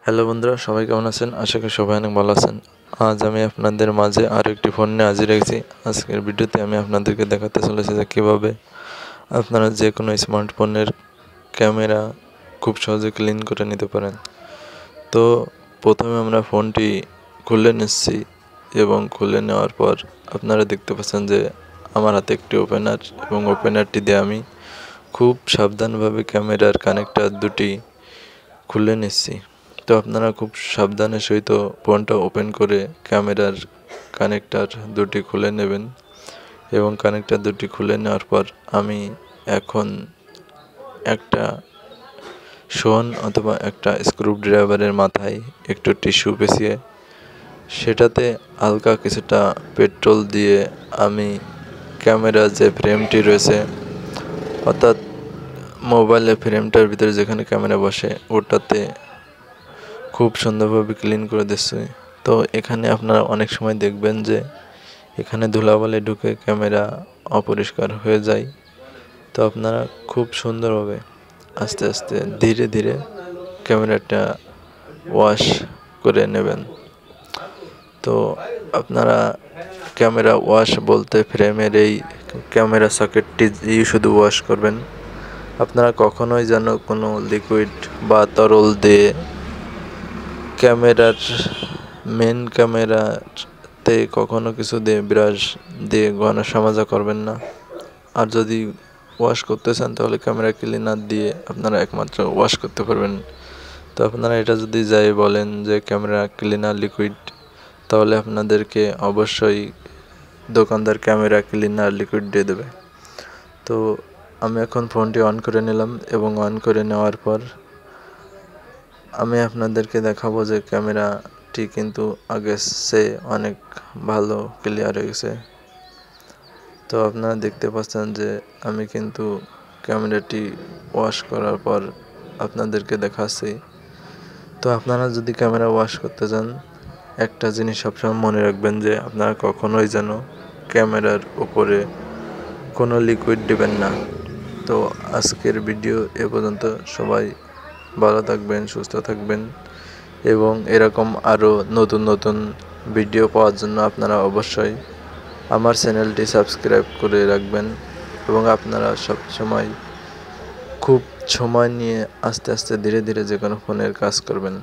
Hello বন্ধুরা, সবাই কেমন আছেন? আশা করি সবাই অনেক ভালো আছেন। আজ আমি আপনাদের মাঝে আরও একটি ফোন নিয়ে হাজির হয়েছি। আজকের ভিডিওতে আমি আপনাদেরকে দেখাতে চলেছি যে কীভাবে আপনারা যে কোনো স্মার্টফোনের ক্যামেরা খুব সহজে ক্লিন করে নিতে পারেন। তো প্রথমে আমরা ফোনটি খুলে নিচ্ছি এবং খুলে নেওয়ার পর আপনারা দেখতে পাচ্ছেন যে আমার হাতে একটি ওপেনার এবং ওপেনারটি দিয়ে আমি খুব সাবধানভাবে ক্যামেরার কানেক্টার দুটি খুলে নিচ্ছি। তো আপনারা খুব সাবধানের সহিত ফোনটা ওপেন করে ক্যামেরার কানেক্টার দুটি খুলে নেবেন এবং কানেক্টার দুটি খুলে নেওয়ার পর আমি এখন একটা শোন অথবা একটা স্ক্রুড্রাইভারের মাথায় একটু টিস্যু পেঁচিয়ে সেটাতে হালকা কিছুটা পেট্রোল দিয়ে আমি ক্যামেরার যে ফ্রেমটি রয়েছে, অর্থাৎ মোবাইলের ফ্রেমটার ভিতরে যেখানে ক্যামেরা বসে ওটাতে খুব সুন্দরভাবে ক্লিন করে দিচ্ছি। তো এখানে আপনারা অনেক সময় দেখবেন যে এখানে ধুলাবালি ঢুকে ক্যামেরা অপরিষ্কার হয়ে যায়। তো আপনারা খুব সুন্দরভাবে আস্তে আস্তে ধীরে ধীরে ক্যামেরাটা ওয়াশ করে নেবেন। তো আপনারা ক্যামেরা ওয়াশ বলতে ফ্রেমের এই ক্যামেরা সকেটটি শুধু ওয়াশ করবেন। আপনারা কখনোই যেন কোনো লিকুইড বা তরল দিয়ে ক্যামেরার মেন ক্যামেরাতে কখনো কিছু দিয়ে ব্রাশ দিয়ে ঘষা মাজা করবেন না। আর যদি ওয়াশ করতে চান তাহলে ক্যামেরা ক্লিনার দিয়ে আপনারা একমাত্র ওয়াশ করতে পারবেন। তো আপনারা এটা যদি যাই বলেন যে ক্যামেরা ক্লিনার লিকুইড, তাহলে আপনাদেরকে অবশ্যই দোকানদার ক্যামেরা ক্লিনার লিকুইড দিয়ে দেবে। তো আমি এখন ফোনটি অন করে নিলাম এবং অন করে নেওয়ার পর আমি আপনাদেরকে দেখাবো যে ক্যামেরাটি কিন্তু আগের চেয়ে অনেক ভালো ক্লিয়ার হয়ে গেছে। তো আপনারা দেখতে পাচ্ছেন যে আমি কিন্তু ক্যামেরাটি ওয়াশ করার পর আপনাদেরকে দেখাচ্ছি। তো আপনারা যদি ক্যামেরা ওয়াশ করতে চান, একটা জিনিস সবসময় মনে রাখবেন যে আপনারা কখনোই যেন ক্যামেরার উপরে কোনো লিকুইড দিবেন না। তো আজকের ভিডিও এ পর্যন্ত। সবাই ভালো থাকবেন, সুস্থ থাকবেন এবং এরকম আরও নতুন নতুন ভিডিও পাওয়ার জন্য আপনারা অবশ্যই আমার চ্যানেলটি সাবস্ক্রাইব করে রাখবেন এবং আপনারা সবসময় খুব সময় নিয়ে আস্তে আস্তে ধীরে ধীরে যে কোনো ফোনের কাজ করবেন।